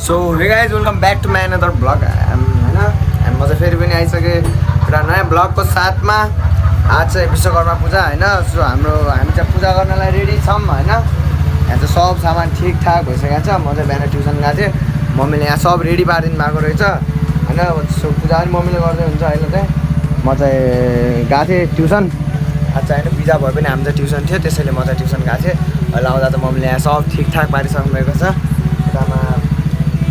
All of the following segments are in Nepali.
So hey guys welcome back to my another vlog होइन हामी म चाहिँ फेरि पनि आइसकेँ एउटा नयाँ ब्लगको साथमा। आज चाहिँ विश्वकर्मा पूजा होइन। सो हामी चाहिँ पूजा गर्नलाई रेडी छौँ होइन। यहाँ चाहिँ सब सामान ठिकठाक भइसकेको छ। म चाहिँ बिहान ट्युसन गएको थिएँ, मम्मीले यहाँ सब रेडी पारिदिनु भएको रहेछ होइन। सो पूजा पनि मम्मीले गर्दै हुन्छ। अहिले चाहिँ म चाहिँ गएको थिएँ ट्युसन। आज चाहिँ होइन बिदा भए पनि हामी चाहिँ ट्युसन थियो, त्यसैले म चाहिँ ट्युसन गएको थिएँ। अहिले आउँदा त मम्मीले यहाँ सब ठिकठाक पारिसक्नु भएको छ। यतामा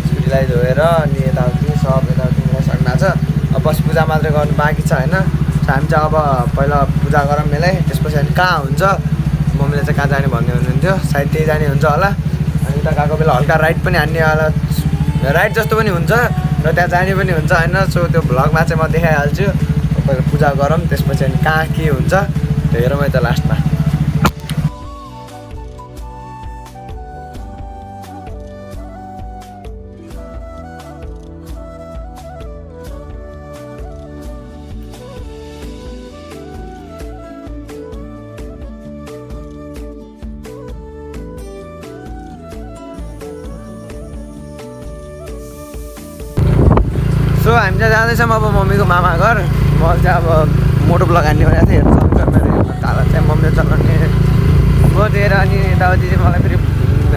स्कुटीलाई धोएर अनि यताउति सब यताउति मिलाइसक्नु भएको छ। अब बस पूजा मात्रै गर्नु बाँकी छ होइन। हामी चाहिँ अब पहिला पूजा गरौँ मेलै, त्यसपछि अनि कहाँ हुन्छ मम्मीले चाहिँ कहाँ जाने भन्ने हुनुहुन्थ्यो। सायद त्यही जाने हुन्छ होला। अनि उता गएको बेला हल्का राइड पनि हान्ने होला, राइड जस्तो पनि हुन्छ र त्यहाँ जाने पनि हुन्छ होइन। सो त्यो भ्लगमा चाहिँ म देखाइहाल्छु। पहिला पूजा गरौँ, त्यसपछि अनि कहाँ के हुन्छ त्यो हेरौँ है त लास्टमा। सो हामी चाहिँ जाँदैछौँ अब मम्मीको मामा घर। म चाहिँ अब मोटो ब्लग हान्ने भनेको थिएँ, हेर्नु मेरो ताला चाहिँ मम्मीले चलाउने बोधेर अनि यताउति चाहिँ मलाई फेरि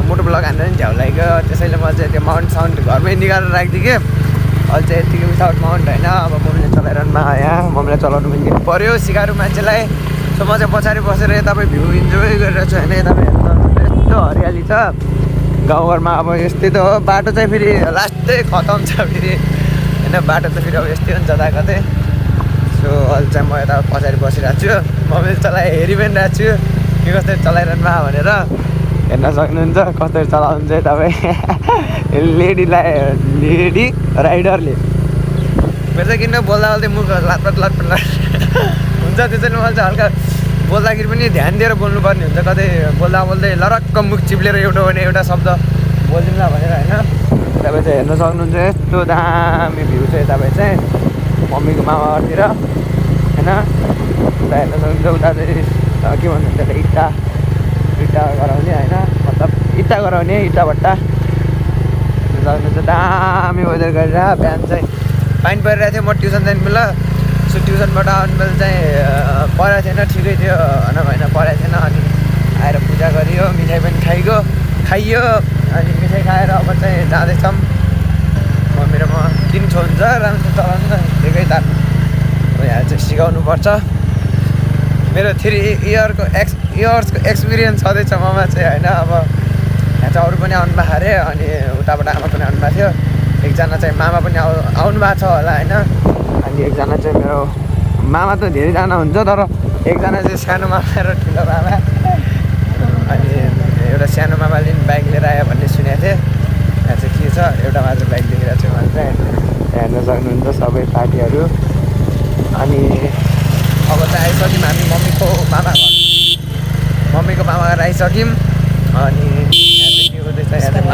मोटो ब्लग हान्दा पनि झ्याउ लाग्यो। त्यसैले म चाहिँ त्यो माउन्ट साउन्ड घरमै निकालेर राखिदिएँ कि अहिले चाहिँ यतिकै विदाउट माउन्ट होइन। अब मम्मीले चलाइरहनु यहाँ मम्मीले चलाउनु पनि दिनु पऱ्यो सिकारू मान्छेलाई। सो म चाहिँ पछाडि बसेर यता भ्यू इन्जोय गरिरहेको छु होइन। यता हेर्नु यस्तो हरियाली छ गाउँघरमा। अब यस्तै त हो, बाटो चाहिँ फेरि लास्टै खतम छ फेरि होइन। बाटो त फेरि अब यस्तै हुन्छ जता कतै। सो अहिले चाहिँ म यता पछाडि बसिरहेको छु, मम्मीले चलाइ हेरि पनि रहेको छु के कसरी चलाइरहनु भयो भनेर। हेर्न सक्नुहुन्छ कसरी चलाउनु चाहिँ तपाईँ लेडी राइडरले। मेरो चाहिँ किन बोल्दा बोल्दै मुख लाटपट हुन्छ। त्यसैले मैले चाहिँ हल्का बोल्दाखेरि पनि ध्यान दिएर बोल्नुपर्ने हुन्छ। कतै बोल्दा बोल्दै लरक्क मुख चिप्लेर एउटा भने एउटा शब्द बोलिदिउँला भनेर होइन। तपाईँ चाहिँ हेर्न सक्नुहुन्छ यस्तो दामी भ्यू चाहिँ तपाईँ चाहिँ मम्मीको मामातिर होइन। उता हेर्न सक्नुहुन्छ, उता चाहिँ के भन्नुहुन्छ इँटा गराउने होइन, मतलब इँटा गराउने इँटा भट्टा सक्नुहुन्छ। दामी वेदर गरेर बिहान चाहिँ पानी परिरहेको थियो। म ट्युसन जाने बेला सो ट्युसनबाट आउनु बेला चाहिँ परेको थिएन, ठिकै थियो होइन परेको थिएन। अनि आएर पूजा गरियो, मिठाई पनि खाइयो। अनि मिठाई खाएर अब चाहिँ जाँदैछौँ मम्मी र म। किन छोड्छ राम्रो चलाउनु त ठिकै तार्नु यहाँ चाहिँ सिकाउनुपर्छ। मेरो 3 इयर्सको एक्सपिरियन्स छँदैछ ममा चाहिँ होइन। अब यहाँ चाहिँ अरू पनि आउनु भएको अरे, अनि उताबाट आमा पनि आउनु भएको थियो। एकजना चाहिँ मामा पनि आउनु भएको छ होला होइन। अनि एकजना चाहिँ मेरो मामा त धेरैजना हुन्छ, तर एकजना चाहिँ सानो मामा र ठुलो मामा। अनि एउटा सानो मामाले पनि बाइक लिएर आयो भन्ने सुनेको थिएँ। यहाँ चाहिँ के छ एउटामा चाहिँ बाइक देखिरहेको छु मैले चाहिँ हेर्न सक्नुहुन्छ सबै पार्टीहरू। अनि अब चाहिँ आइसक्यौँ हामी मम्मीको मामा घर आइसक्यौँ। अनि यहाँ चाहिँ के हुँदैछ, यहाँ चाहिँ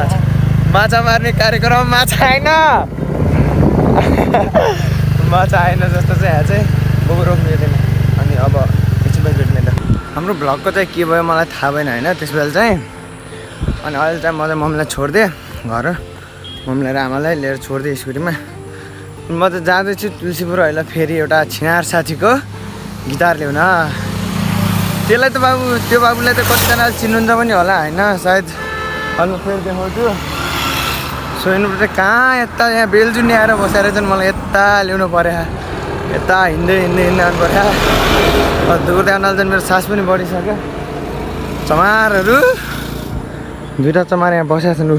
माछा मार्ने कार्यक्रम। माछा आएन माछा आएन जस्तो चाहिँ यहाँ चाहिँ बोको रोक्नु दिँदैन। अनि अब एकछिन पछि भेट्ने त। हाम्रो भ्लगको चाहिँ के भयो मलाई थाहा भएन होइन त्यस बेला चाहिँ। अनि अहिले चाहिँ म चाहिँ मम्मीलाई छोडिदिएँ घर, मम्मीलाई र आमालाई लिएर छोडिदिएँ स्कुटीमा। म चाहिँ जाँदैछु तुलसीपुर अहिले फेरि एउटा छिनार साथीको गिटार ल्याउन। त्यसलाई त त्यो बाबुलाई त कतिजनाले चिन्नुहुन्छ पनि होला होइन सायद। अहिले फेरि देखाउँछु। सो यिनीहरू चाहिँ कहाँ यता यहाँ बेलजुनी आएर बसेर चाहिँ मलाई यता ल्याउनु पऱ्यो। यता हिँड्दै आउनु पऱ्यो। दुर्दै आउनाले चाहिँ मेरो सास पनि बढिसक्यो। चमारहरू 2टा चमार यहाँ बसेका छन्।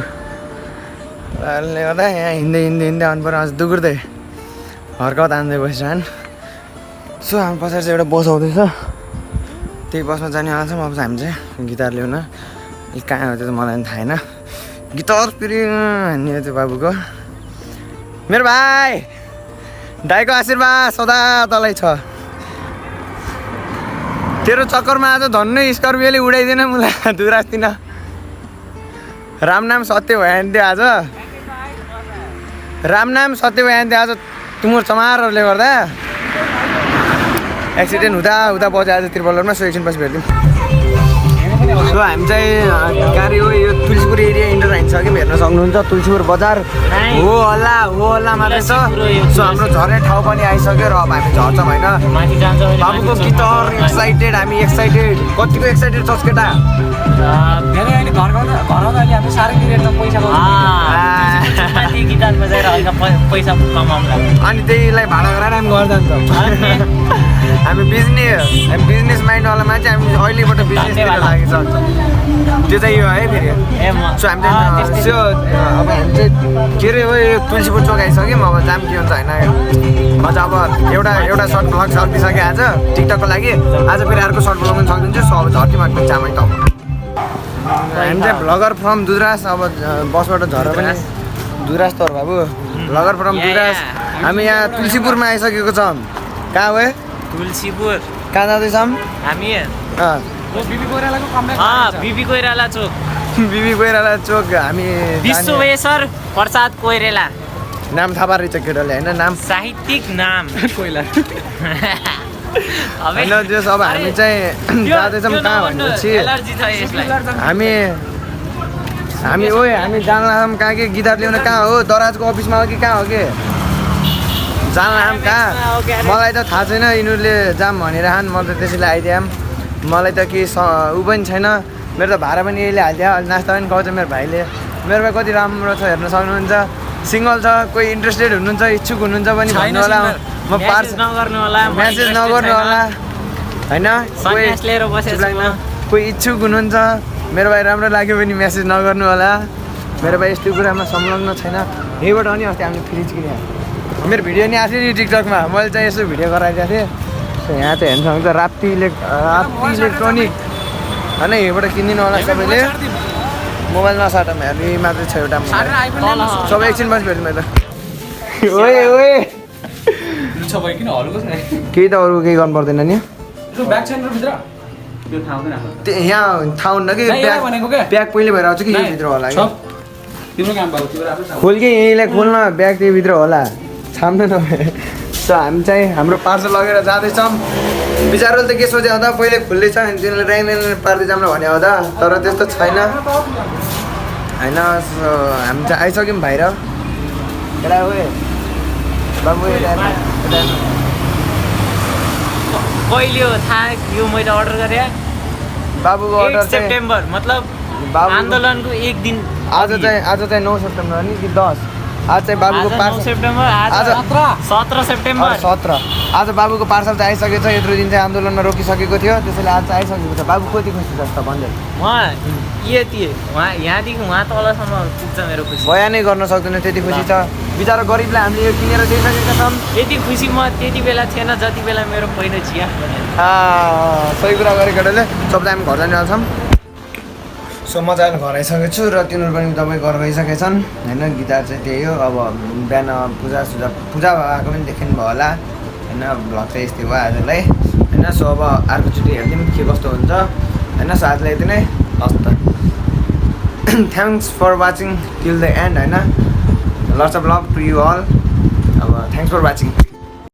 त्यसले गर्दा यहाँ हिँड्दै आउनु पऱ्यो। अझ दुर्दै हर्काउ तान्दै बसिरहन्। सो हामी पछाडि चाहिँ एउटा बस आउँदैछ, त्यही बसमा जाने आउँछ। अब हामी चाहिँ गिटार ल्याउन कहाँ हो त्यो त मलाई पनि थाहा छैन। गिटार फेरि हान्ने त्यो बाबुको। मेरो भाइ दाइको आशीर्वाद सदा तलै छ। तेरो चक्करमा आज धन्नै स्कर्पियोले उडाइदिएन मलाई दुरास्दिन। राम नाम सत्य भयो भने आज, राम नाम सत्य भयो भने आज तुमुर चमारहरूले गर्दा एक्सिडेन्ट हुँदा बज्यो आज त्रिपल्लरमा। सो एकछिन पछि भेट्यौँ। सो हामी चाहिँ गाडी हो यो तुलसीपुर एरिया इन्टर हाइन्सकेप हेर्न सक्नुहुन्छ तुलसीपुर बजार हो होला मात्रै छ सो हाम्रो झर्ने ठाउँ पनि आइसक्यो र अब हामी झर्छौँ होइन बाबुको गिटार एक्साइटेड हामी एक्साइटेड कतिको एक्साइटेड छस् केटा अनि त्यहीलाई भाडा गराएर हामी घर जान्छौँ हामी बिजनेस माइन्डवाला मान्छे हामी अहिलेबाट बिजनेसतिर लागेको छ त्यो चाहिँ यो है फेरि सो हामी चाहिँ अब हामी चाहिँ के अरे हो यो तुलसीपुर चोक आइसक्यौँ अब जाम के हुन्छ होइन अझ अब एउटा सर्ट ब्लग सकिसक्यो आज टिकटकको लागि आज फेरि अर्को सर्ट ब्लग पनि सकिदिन्छु सो अब झर्ती माट्नु चामै त हामी चाहिँ भ्लगर फ्रम दुरास अब बसबाट झरेर पनि दुरास तर बाबु भ्लगर फ्रम दुरास हामी यहाँ तुलसीपुरमा आइसकेको छौँ कहाँ हो तुलसीपुर कहाँ जाँदैछौँ हामी बिबी कोइराला चोक चोक हामी विश्वेश्वर प्रसाद कोइरेला नाम थाहा पारेछ केटाले होइन नाम साहित्यिक नाम कोइला होइन जस अब हामी चाहिँ जाँदैछौँ कहाँ भनेपछि हामी हामी जान्लाम कहाँ के गिटार ल्याउन कहाँ हो दराजको अफिसमा हो कि कहाँ हो कि जान्लाम कहाँ मलाई त थाहा छैन यिनीहरूले जाम भनिरहन् म त त्यसैले आइदिएँ मलाई त के ऊ पनि छैन मेरो त भाडा पनि यहीले हालिदियो अहिले नास्ता पनि खुवाउँछ मेरो भाइले मेरो भाइ कति राम्रो छ हेर्न सक्नुहुन्छ सिङ्गल छ कोही इन्ट्रेस्टेड हुनुहुन्छ इच्छुक हुनुहुन्छ पनि भन्नु होला म मेसेज नगर्नु होला होइन कोही इच्छुक हुनुहुन्छ मेरो भाइ राम्रो लाग्यो भने मेसेज नगर्नु होला मेरो भाइ यस्तो कुरामा संलग्न छैन यहीबाट अनि अस्ति हामीले फ्रिज किने मेरो भिडियो नि आएको थियो नि टिकटकमा मैले चाहिँ यसो भिडियो गराइदिएको थिएँ यहाँ चाहिँ हेर्न सक्नुहुन्छ राप्ती इलेक्ट्रोनिक होइन यहीँबाट किनिदिनु होला सबैले मोबाइल नसाटमा हेर्ने मात्रै छ एउटा सबै एकछिन बस भेट्नु मैले केही त अरू केही गर्नु पर्दैन नि यहाँ थाहा हुन्न कि ब्याग पहिले भएर आउँछ कि यहीँभित्र होला खोल कि यहीँलाई खोल्न ब्याग त्यहीँभित्र होला छाम्दैन सो हामी चाहिँ हाम्रो पार्सल लगेर जाँदैछौँ बिचारोले त के सोचे हुँदा पहिले खुल्दैछ अनि तिनीहरूले राइन पार्दै जाऊँ भने हुँदा तर त्यस्तो छैन होइन सो हामी चाहिँ आइसक्यौँ बाहिर केटा बाबु कहिले हो थाहा यो मैले अर्डर गरेँ बाबुको अर्डर सेप्टेम्बर मतलब आन्दोलनको एक दिन आज चाहिँ 9 सेप्टेम्बर नि कि 10 आज चाहिँ बाबुको पार्सल सेप्टेम्बर आज 17 सेप्टेम्बर 17 आज बाबुको पार्सल चाहिँ आइसकेको छ यत्रो दिन चाहिँ आन्दोलनमा रोकिसकेको थियो त्यसैले आज चाहिँ आइसकेको छ बाबु कति खुसी छ त भन्दै यहाँदेखि उहाँ तलसम्म पुग्छ मेरो खुसी बयानै गर्न सक्दैन त्यति खुसी छ बिचारा गरिबलाई हामीले यो किनेर दिइसकेका छौँ यति खुसी म त्यति बेला थिएन जति बेला मेरो पहिलो चिया सही कुरा गरेको केटाले सबैले हामी घर जाने छौँ सो म चाहिँ घर आइसकेको छु र तिनीहरू पनि तपाईँ घर गइसकेका छन् होइन गिटार चाहिँ त्यही हो अब बिहान पूजा भएको पनि देखिनु भयो होला होइन भ्लग चाहिँ यस्तै भयो आजलाई होइन सो अब अर्कोचोटि हेरिदिउँ के कस्तो हुन्छ होइन सो आजलाई यति नै हस् त thanks for watching till the end होइन lots of love to you all अब थ्याङ्क्स फर वाचिङ